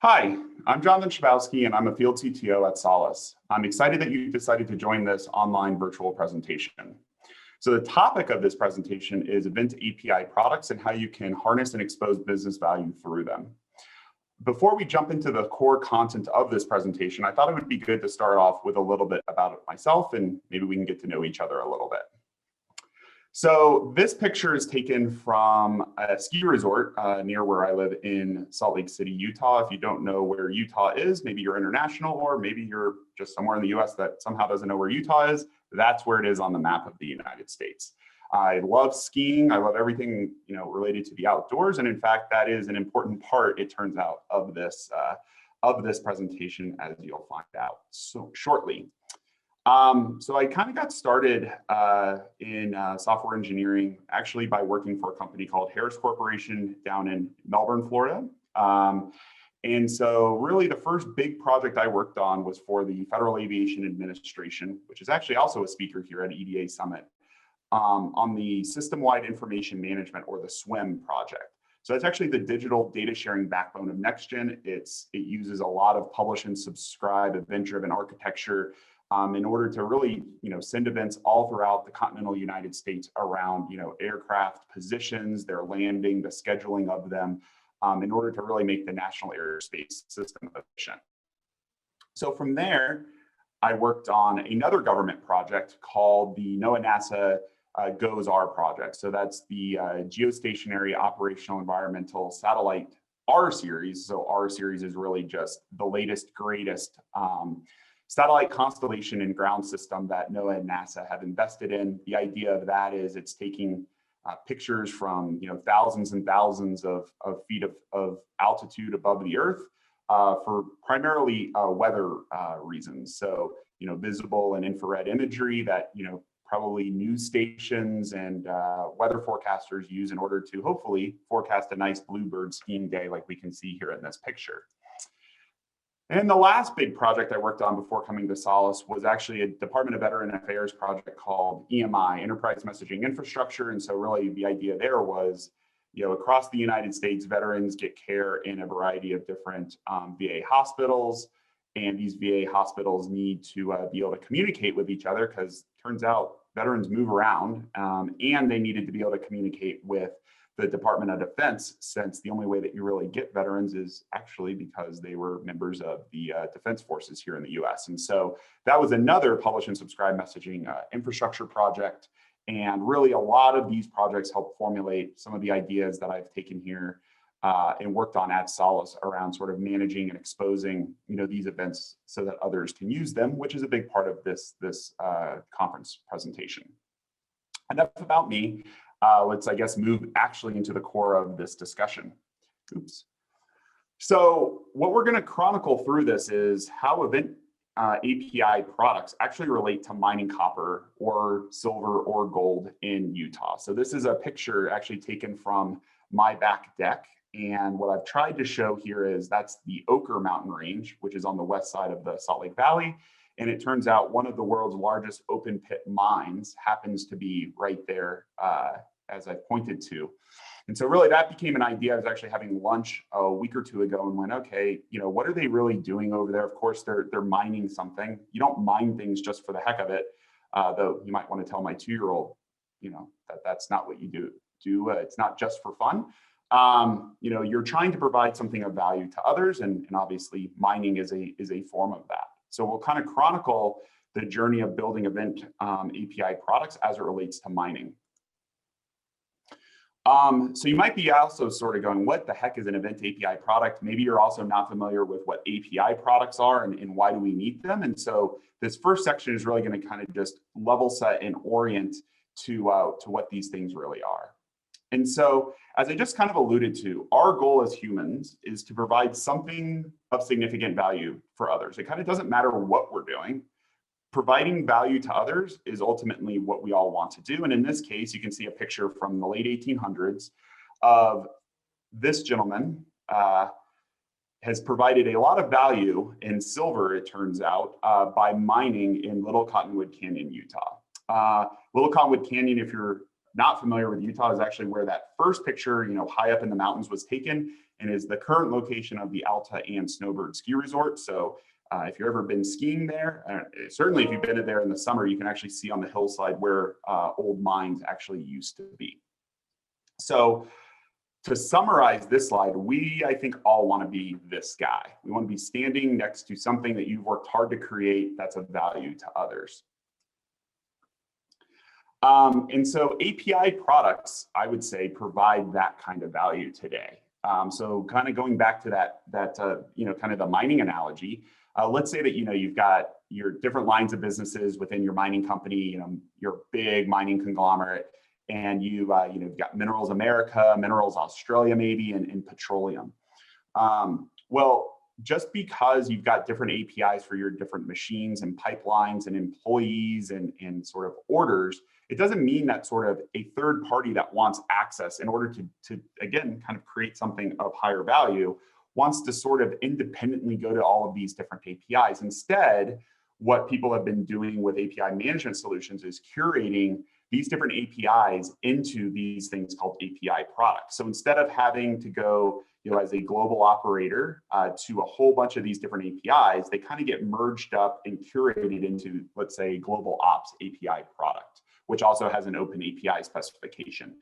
Hi, I'm Jonathan Schabowsky, and I'm a field CTO at Solace. I'm excited that you decided to join this online virtual presentation. So the topic of this presentation is event API products and how you can harness and expose business value through them. Before we jump into the core content of this presentation, I thought it would be good to start off with a little bit about myself, and maybe we can get to know each other a little bit. So this picture is taken from a ski resort near where I live in Salt Lake City, Utah. If you don't know where Utah is, maybe you're international, or maybe you're just somewhere in the US that somehow doesn't know where Utah is, that's where it is on the map of the United States. I love skiing. I love everything related to the outdoors. And in fact, that is an important part, it turns out, of this presentation, as you'll find out so shortly. So I kind of got started in software engineering, actually by working for a company called Harris Corporation down in Melbourne, Florida. And so really the first big project I worked on was for the Federal Aviation Administration, which is actually also a speaker here at EDA Summit, on the System-Wide Information Management, or the SWIM project. So it's actually the digital data sharing backbone of NextGen. It uses a lot of publish and subscribe event-driven architecture in order to really, send events all throughout the continental United States around, aircraft positions, their landing, the scheduling of them, in order to really make the national airspace system efficient. So from there, I worked on another government project called the NOAA-NASA GOES-R project. So that's the Geostationary Operational Environmental Satellite R series. So R series is really just the latest, greatest satellite constellation and ground system that NOAA and NASA have invested in. The idea of that is it's taking pictures from thousands and thousands of feet of altitude above the Earth for primarily weather reasons. So visible and infrared imagery that probably news stations and weather forecasters use in order to hopefully forecast a nice bluebird skiing day like we can see here in this picture. And the last big project I worked on before coming to Solace was actually a Department of Veteran Affairs project called EMI, Enterprise Messaging Infrastructure. And so really the idea there was, across the United States, veterans get care in a variety of different VA hospitals. And these VA hospitals need to be able to communicate with each other, because it turns out veterans move around, and they needed to be able to communicate with the Department of Defense, since the only way that you really get veterans is actually because they were members of the defense forces here in the US. And so that was another publish and subscribe messaging infrastructure project. And really a lot of these projects help formulate some of the ideas that I've taken here and worked on at Solace around sort of managing and exposing these events so that others can use them, which is a big part of this conference presentation. Enough about me. Let's, I guess, move actually into the core of this discussion. Oops. So what we're going to chronicle through this is how event API products actually relate to mining copper or silver or gold in Utah. So this is a picture actually taken from my back deck. And what I've tried to show here is that's the Ochre Mountain Range, which is on the west side of the Salt Lake Valley. And it turns out one of the world's largest open pit mines happens to be right there, as I pointed to. And so really that became an idea. I was actually having lunch a week or two ago and went, okay, what are they really doing over there? Of course, they're mining something. You don't mine things just for the heck of it, though you might want to tell my 2-year-old, that's not what you do. It's not just for fun. You're trying to provide something of value to others, and obviously mining is a form of that. So we'll kind of chronicle the journey of building event API products as it relates to mining. So you might be also sort of going, what the heck is an event API product? Maybe you're also not familiar with what API products are and why do we need them. And so this first section is really going to kind of just level set and orient to what these things really are. And so, as I just kind of alluded to, our goal as humans is to provide something of significant value for others. It kind of doesn't matter what we're doing. Providing value to others is ultimately what we all want to do. And in this case, you can see a picture from the late 1800s of this gentleman has provided a lot of value in silver, it turns out, by mining in Little Cottonwood Canyon, Utah. Little Cottonwood Canyon, if you're not familiar with Utah, is actually where that first picture, high up in the mountains was taken, and is the current location of the Alta and Snowbird Ski Resort. So if you've ever been skiing there, certainly if you've been there in the summer, you can actually see on the hillside where old mines actually used to be. So to summarize this slide, I think all want to be this guy. We want to be standing next to something that you've worked hard to create that's of value to others. And so API products, I would say, provide that kind of value today. So kind of going back to that kind of the mining analogy, let's say that, you've got your different lines of businesses within your mining company, your big mining conglomerate, and you've got Minerals America, Minerals Australia, maybe, and petroleum. Well, just because you've got different APIs for your different machines and pipelines and employees and sort of orders, it doesn't mean that sort of a third party that wants access in order to again, kind of create something of higher value, wants to sort of independently go to all of these different APIs. Instead, what people have been doing with API management solutions is curating these different APIs into these things called API products. So instead of having to go, as a global operator to a whole bunch of these different APIs, they kind of get merged up and curated into, let's say, global ops API product, which also has an open API specification.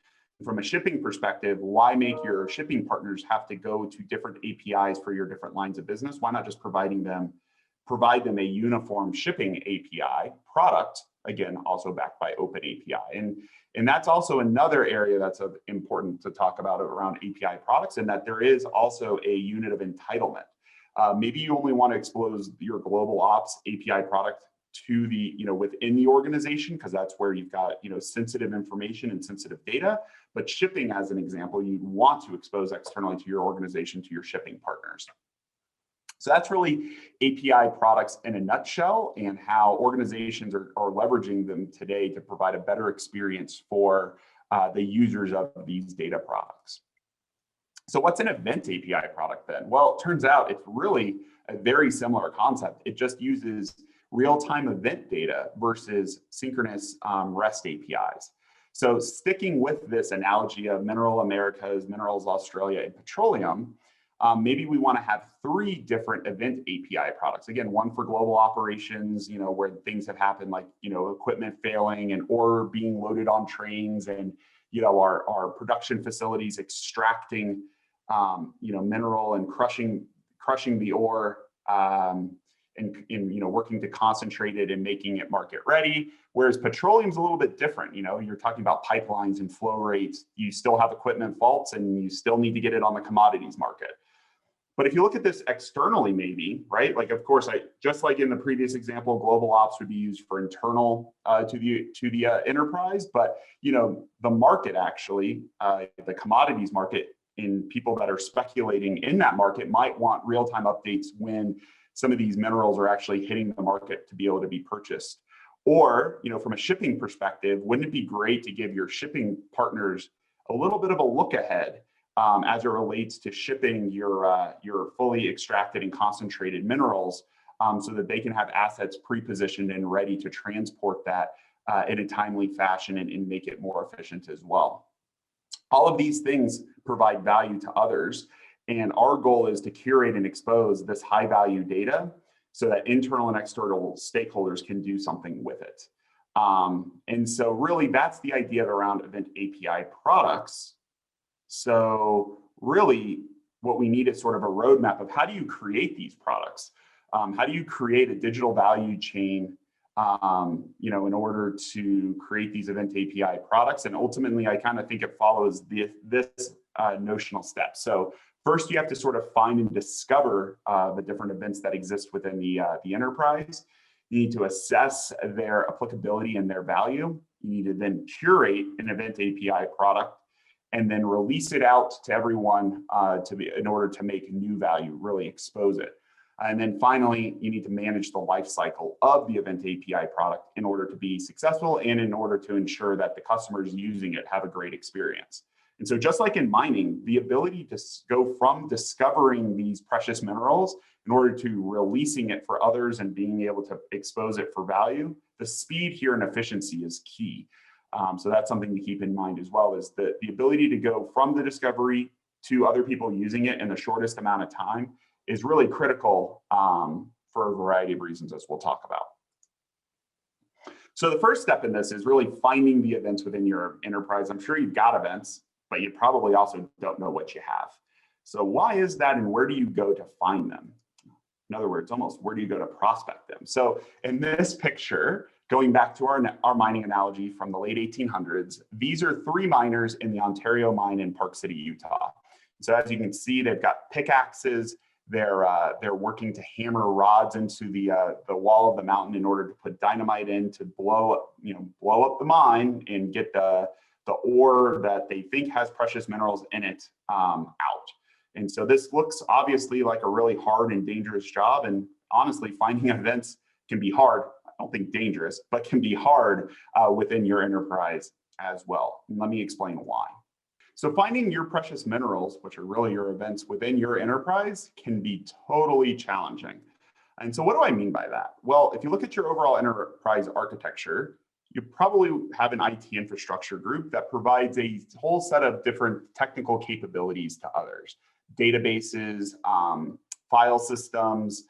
From a shipping perspective, why make your shipping partners have to go to different APIs for your different lines of business? Why not just provide them a uniform shipping API product, again, also backed by open API. And that's also another area that's important to talk about around API products, and that there is also a unit of entitlement. Maybe you only want to expose your global ops API product to the, within the organization, because that's where you've got, sensitive information and sensitive data. But shipping, as an example, you'd want to expose externally to your organization, to your shipping partners. So that's really API products in a nutshell, and how organizations are leveraging them today to provide a better experience for the users of these data products. So what's an event API product then? Well, it turns out it's really a very similar concept. It just uses real-time event data versus synchronous REST APIs. So sticking with this analogy of Mineral Americas, Minerals Australia, and petroleum, maybe we want to have 3 different event API products. Again, one for global operations, where things have happened, like, equipment failing and ore being loaded on trains, and, our production facilities extracting, mineral and crushing the ore, and working to concentrate it and making it market ready. Whereas petroleum's a little bit different. You're talking about pipelines and flow rates. You still have equipment faults, and you still need to get it on the commodities market. But if you look at this externally, maybe, right? Like, of course, just like in the previous example, global ops would be used for internal to the enterprise. But the market, actually, the commodities market, and people that are speculating in that market might want real-time updates when some of these minerals are actually hitting the market to be able to be purchased. Or, from a shipping perspective, wouldn't it be great to give your shipping partners a little bit of a look ahead as it relates to shipping your fully extracted and concentrated minerals, so that they can have assets pre-positioned and ready to transport that in a timely fashion and make it more efficient as well. All of these things provide value to others, and our goal is to curate and expose this high value data so that internal and external stakeholders can do something with it. And so really that's the idea around event API products. So really what we need is sort of a roadmap of how do you create these products? How do you create a digital value chain, in order to create these event API products? And ultimately, I kind of think it follows this notional step. So first, you have to sort of find and discover the different events that exist within the enterprise. You need to assess their applicability and their value. You need to then curate an event API product and then release it out to everyone in order to make new value, really expose it. And then finally, you need to manage the life cycle of the event API product in order to be successful and in order to ensure that the customers using it have a great experience. And so just like in mining, the ability to go from discovering these precious minerals in order to releasing it for others and being able to expose it for value, the speed here and efficiency is key. So that's something to keep in mind as well, is that the ability to go from the discovery to other people using it in the shortest amount of time is really critical for a variety of reasons, as we'll talk about. So the first step in this is really finding the events within your enterprise. I'm sure you've got events, but you probably also don't know what you have. So why is that, and where do you go to find them? In other words, almost where do you go to prospect them? So in this picture, going back to our mining analogy from the late 1800s, these are 3 miners in the Ontario mine in Park City, Utah. So as you can see, they've got pickaxes. They're working to hammer rods into the wall of the mountain in order to put dynamite in to blow up the mine and get the ore that they think has precious minerals in it out. And so this looks obviously like a really hard and dangerous job. And honestly, finding events can be hard. I don't think dangerous, but can be hard within your enterprise as well. And let me explain why. So finding your precious minerals, which are really your events within your enterprise, can be totally challenging. And so what do I mean by that? Well, if you look at your overall enterprise architecture, you probably have an IT infrastructure group that provides a whole set of different technical capabilities to others. Databases, file systems,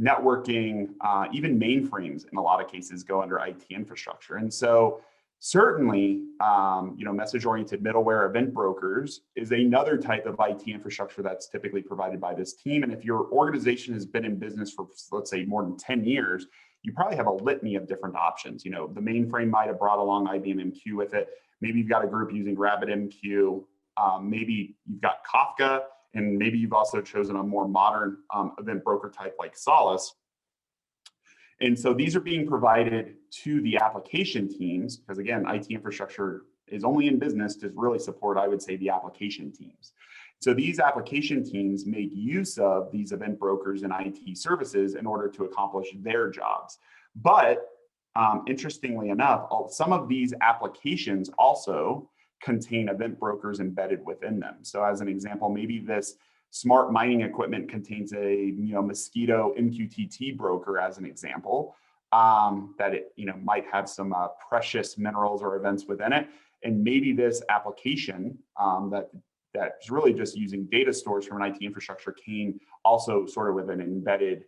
networking, even mainframes in a lot of cases go under IT infrastructure. And so certainly, message-oriented middleware event brokers is another type of IT infrastructure that's typically provided by this team. And if your organization has been in business for, let's say, more than 10 years, you probably have a litany of different options. The mainframe might have brought along IBM MQ with it. Maybe you've got a group using RabbitMQ. Maybe you've got Kafka, and maybe you've also chosen a more modern event broker type like Solace. And so these are being provided to the application teams, because again, IT infrastructure is only in business to really support, I would say, the application teams. So these application teams make use of these event brokers and IT services in order to accomplish their jobs. But interestingly enough, some of these applications also contain event brokers embedded within them. So as an example, maybe this smart mining equipment contains a Mosquito MQTT broker, as an example, that it might have some precious minerals or events within it, and maybe this application that's really just using data stores from an IT infrastructure came also sort of with an embedded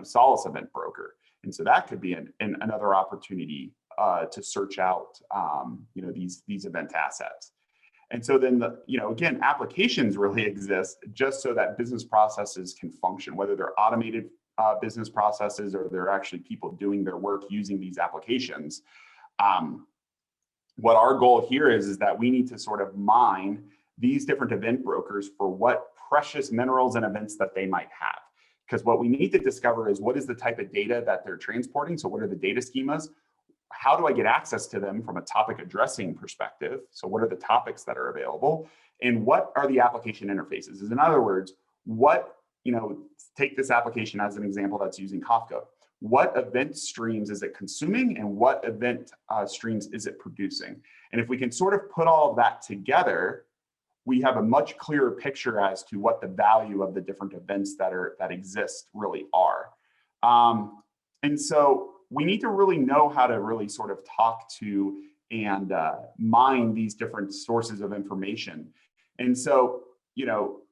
Solace event broker, and so that could be another opportunity to search out these event assets. And so then, again, applications really exist just so that business processes can function, whether they're automated business processes or they're actually people doing their work using these applications. What our goal here is that we need to sort of mine these different event brokers for what precious minerals and events that they might have. Because what we need to discover is what is the type of data that they're transporting. So what are the data schemas? How do I get access to them from a topic addressing perspective? So what are the topics that are available? And what are the application interfaces? In other words, take this application as an example that's using Kafka. What event streams is it consuming and what event streams is it producing? And if we can sort of put all of that together, we have a much clearer picture as to what the value of the different events that exist really are. And so we need to really know how to really sort of talk to and mine these different sources of information. And so,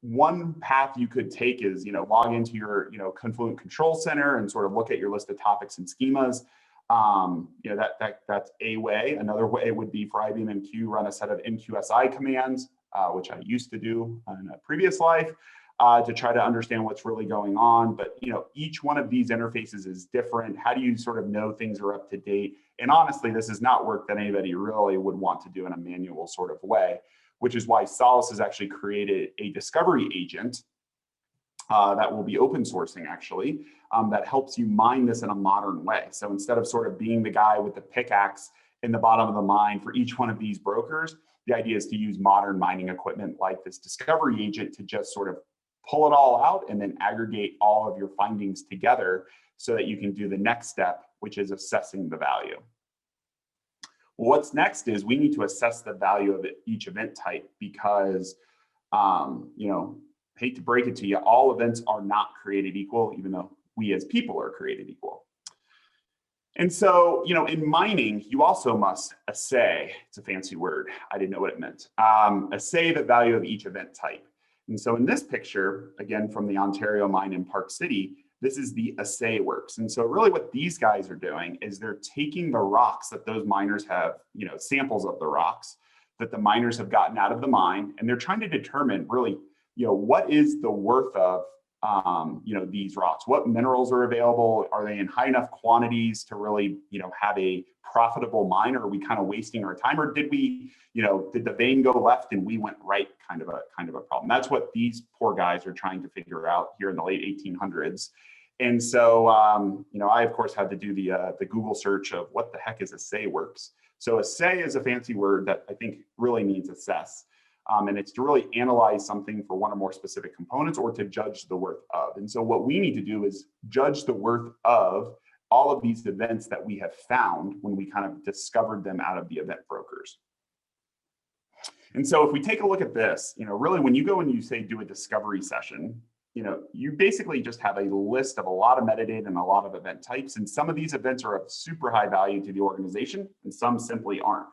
one path you could take is, log into your, Confluent Control Center and sort of look at your list of topics and schemas. That's a way. Another way would be for IBM MQ, run a set of MQSI commands, which I used to do in a previous life. To try to understand what's really going on. But each one of these interfaces is different. How do you sort of know things are up to date? And honestly, this is not work that anybody really would want to do in a manual sort of way, which is why Solace has actually created a discovery agent that will be open sourcing actually, that helps you mine this in a modern way. So instead of sort of being the guy with the pickaxe in the bottom of the mine for each one of these brokers, the idea is to use modern mining equipment like this discovery agent to just sort of pull it all out and then aggregate all of your findings together so that you can do the next step, which is assessing the value. What's next is we need to assess the value of each event type because, hate to break it to you, all events are not created equal, even though we as people are created equal. And so, in mining, you also must assay. It's a fancy word. I didn't know what it meant. Assay the value of each event type. And so in this picture, again, from the Ontario mine in Park City, this is the assay works. And so really what these guys are doing is they're taking the rocks that those miners have, samples of the rocks that the miners have gotten out of the mine, and they're trying to determine really, what is the worth of these rocks? What minerals are available? Are they in high enough quantities to really, have a profitable mine? Or are we kind of wasting our time? Or did we, did the vein go left and we went right? Kind of a problem. That's what these poor guys are trying to figure out here in the late 1800s. And so, I of course had to do the Google search of what the heck is assay works. So assay is a fancy word that I think really means assess. And it's to really analyze something for one or more specific components or to judge the worth of. And so what we need to do is judge the worth of all of these events that we have found when we kind of discovered them out of the event brokers. And so if we take a look at this, really when you go and you say do a discovery session, you basically just have a list of a lot of metadata and a lot of event types. And some of these events are of super high value to the organization and some simply aren't.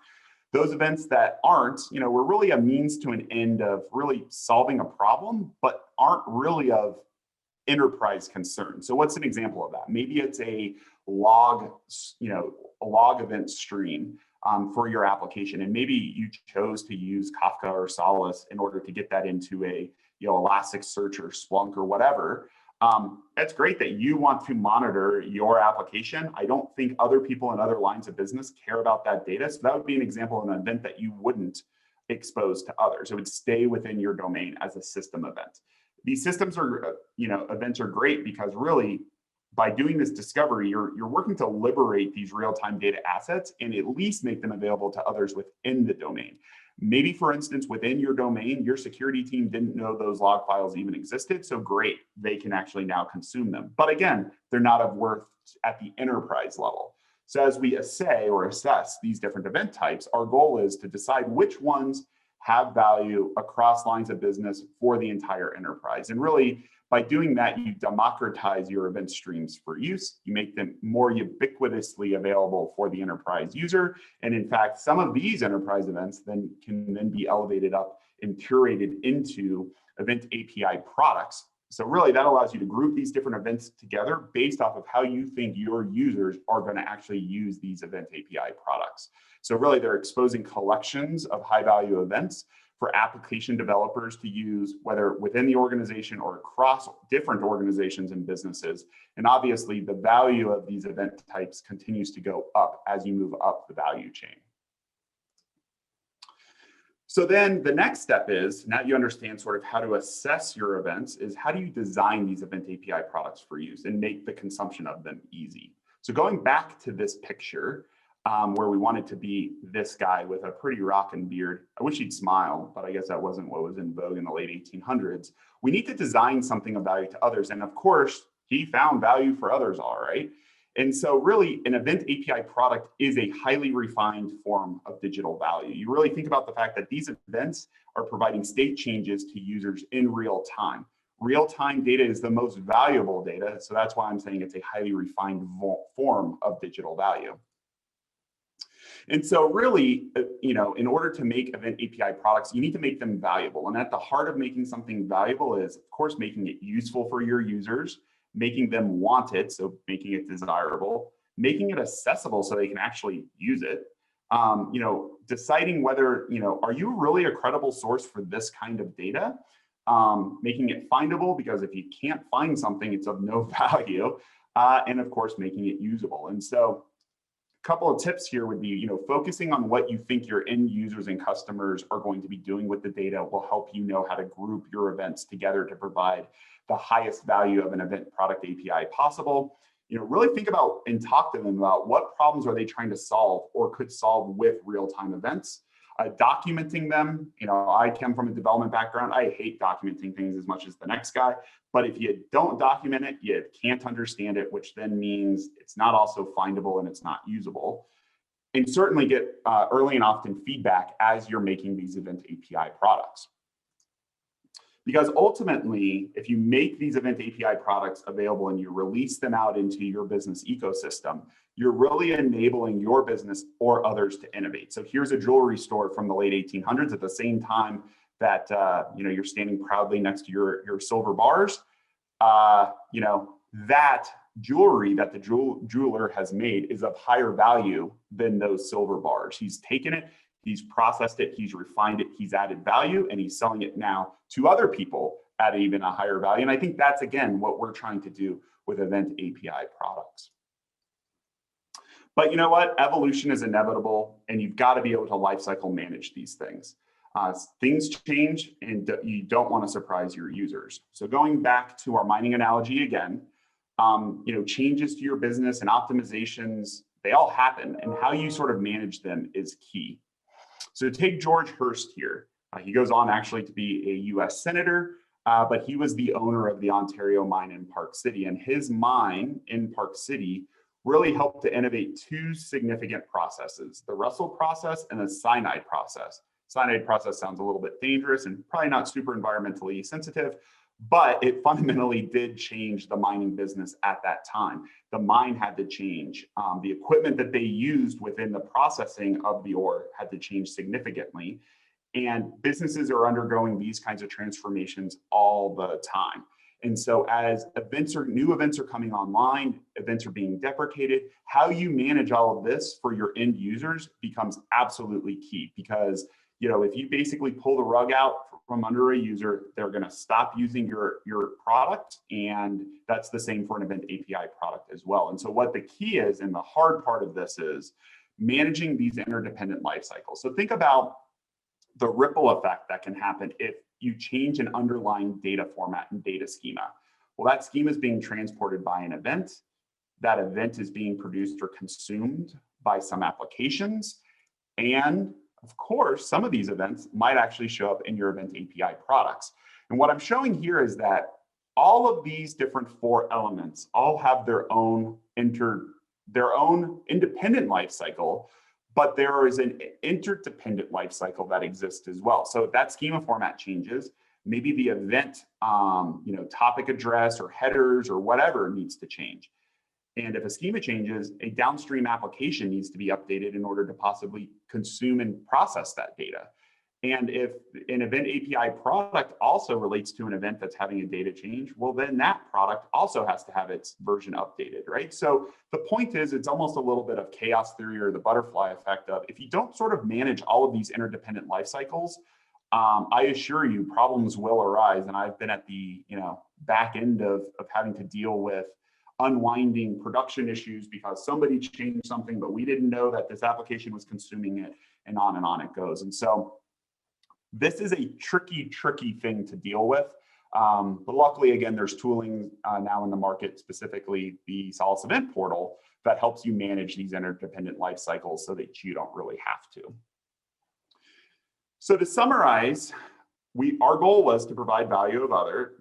Those events that aren't, were really a means to an end of really solving a problem, but aren't really of enterprise concern. So what's an example of that? Maybe it's a log, a log event stream for your application. And maybe you chose to use Kafka or Solace in order to get that into a, Elasticsearch or Splunk or whatever. It's great that you want to monitor your application. I don't think other people in other lines of business care about that data. So that would be an example of an event that you wouldn't expose to others. It would stay within your domain as a system event. These systems are, events are great because really by doing this discovery, you're working to liberate these real-time data assets and at least make them available to others within the domain. Maybe, for instance, within your domain, your security team didn't know those log files even existed. So great, they can actually now consume them. But again, they're not of worth at the enterprise level. So as we assay or assess these different event types, our goal is to decide which ones have value across lines of business for the entire enterprise. And really, by doing that, you democratize your event streams for use. You make them more ubiquitously available for the enterprise user. And in fact, some of these enterprise events can then be elevated up and curated into event API products. So really that allows you to group these different events together based off of how you think your users are going to actually use these event API products. So really they're exposing collections of high value events for application developers to use, whether within the organization or across different organizations and businesses. And obviously the value of these event types continues to go up as you move up the value chain. So then the next step is, now you understand sort of how to assess your events, is how do you design these event API products for use and make the consumption of them easy? So going back to this picture, where we wanted to be this guy with a pretty rockin' beard. I wish he'd smile, but I guess that wasn't what was in vogue in the late 1800s. We need to design something of value to others. And of course, he found value for others, all right. And so really an event API product is a highly refined form of digital value. You really think about the fact that these events are providing state changes to users in real time. Real-time data is the most valuable data. So that's why I'm saying it's a highly refined form of digital value. And so really, in order to make event API products, you need to make them valuable. And at the heart of making something valuable is, of course, making it useful for your users, making them want it, so making it desirable, making it accessible so they can actually use it, deciding whether, are you really a credible source for this kind of data? Making it findable, because if you can't find something, it's of no value. And of course, making it usable. And so couple of tips here would be, focusing on what you think your end users and customers are going to be doing with the data will help you know how to group your events together to provide the highest value of an event product API possible. Really think about and talk to them about what problems are they trying to solve or could solve with real-time events. Documenting them, I come from a development background. I hate documenting things as much as the next guy. But if you don't document it, you can't understand it, which then means it's not also findable and it's not usable. And certainly get early and often feedback as you're making these event API products. Because ultimately, if you make these event API products available and you release them out into your business ecosystem, you're really enabling your business or others to innovate. So here's a jewelry store from the late 1800s at the same time that you're standing proudly next to your silver bars. That jewelry that the jeweler has made is of higher value than those silver bars. He's taken it, he's processed it, he's refined it, he's added value, and he's selling it now to other people at even a higher value. And I think that's, again, what we're trying to do with event API products. But you know what? Evolution is inevitable, and you've got to be able to lifecycle manage these things. Things change, and you don't want to surprise your users. So going back to our mining analogy again, changes to your business and optimizations, they all happen, and how you sort of manage them is key. So take George Hurst here. He goes on actually to be a US Senator, but he was the owner of the Ontario mine in Park City, and his mine in Park City really helped to innovate two significant processes, the Russell process and the cyanide process. Cyanide process sounds a little bit dangerous and probably not super environmentally sensitive, but it fundamentally did change the mining business at that time. The mine had to change. The equipment that they used within the processing of the ore had to change significantly. And businesses are undergoing these kinds of transformations all the time. And so as new events are coming online, events are being deprecated, how you manage all of this for your end users becomes absolutely key, because if you basically pull the rug out from under a user, they're going to stop using your product, and that's the same for an event API product as well. And so what the key is, and the hard part of this, is managing these interdependent life cycles. So think about the ripple effect that can happen if you change an underlying data format and data schema. Well, that schema is being transported by an event. That event is being produced or consumed by some applications. And of course, some of these events might actually show up in your event API products. And what I'm showing here is that all of these different four elements all have their own independent life cycle, but there is an interdependent life cycle that exists as well. So if that schema format changes, maybe the event, topic address or headers or whatever needs to change. And if a schema changes, a downstream application needs to be updated in order to possibly consume and process that data. And if an event API product also relates to an event that's having a data change, well, then that product also has to have its version updated, right? So the point is, it's almost a little bit of chaos theory or the butterfly effect of, if you don't sort of manage all of these interdependent life cycles, I assure you problems will arise. And I've been at the back end of having to deal with unwinding production issues because somebody changed something, but we didn't know that this application was consuming it, and on it goes. And so this is a tricky thing to deal with. But luckily, again, there's tooling now in the market, specifically the Solace Event Portal, that helps you manage these interdependent life cycles so that you don't really have to. So to summarize, our goal was to provide value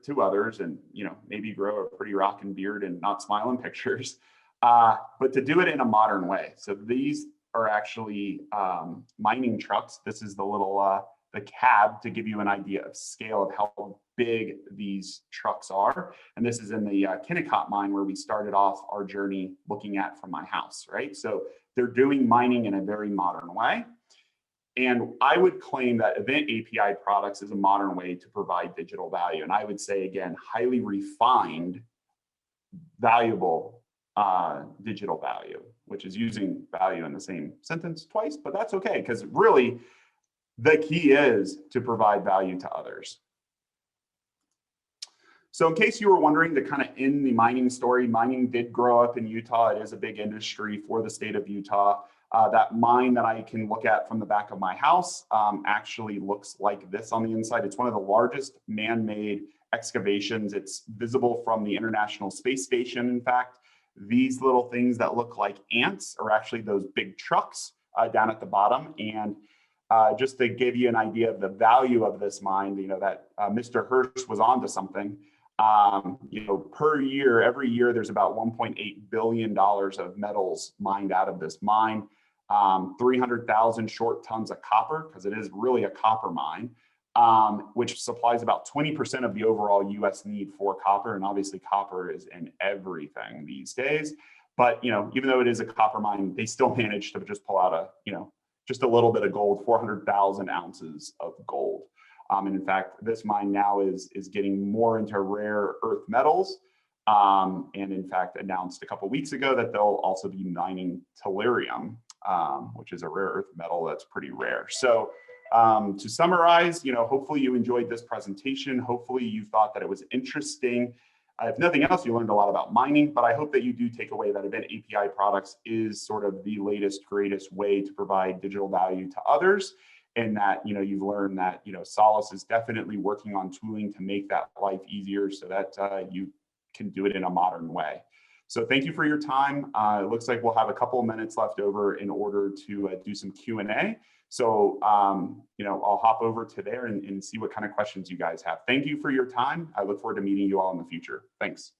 to others, and maybe grow a pretty rockin' beard and not smile in pictures, but to do it in a modern way. So these are actually mining trucks. This is the little the cab to give you an idea of scale of how big these trucks are. And this is in the Kennecott mine where we started off our journey looking at from my house, right? So they're doing mining in a very modern way. And I would claim that event API products is a modern way to provide digital value. And I would say, again, highly refined, valuable digital value, which is using value in the same sentence twice, but that's okay, because really the key is to provide value to others. So in case you were wondering, to kind of end the mining story, mining did grow up in Utah. It is a big industry for the state of Utah. That mine that I can look at from the back of my house actually looks like this on the inside. It's one of the largest man-made excavations. It's visible from the International Space Station. In fact, these little things that look like ants are actually those big trucks down at the bottom. And just to give you an idea of the value of this mine, that Mr. Hirsch was onto something. Per year, every year, there's about $1.8 billion of metals mined out of this mine. 300,000 short tons of copper, because it is really a copper mine. which supplies about 20% of the overall US need for copper. And obviously copper is in everything these days. But, even though it is a copper mine, they still managed to just pull out just a little bit of gold, 400,000 ounces of gold. And in fact, this mine now is getting more into rare earth metals. And in fact, announced a couple of weeks ago that they'll also be mining tellurium, which is a rare earth metal that's pretty rare. So to summarize, hopefully you enjoyed this presentation. Hopefully you thought that it was interesting. If nothing else, you learned a lot about mining, but I hope that you do take away that Event API Products is sort of the latest, greatest way to provide digital value to others. And that, you've learned that, Solace is definitely working on tooling to make that life easier so that you can do it in a modern way. So thank you for your time. It looks like we'll have a couple of minutes left over in order to do some Q&A. So, I'll hop over to there and see what kind of questions you guys have. Thank you for your time. I look forward to meeting you all in the future. Thanks.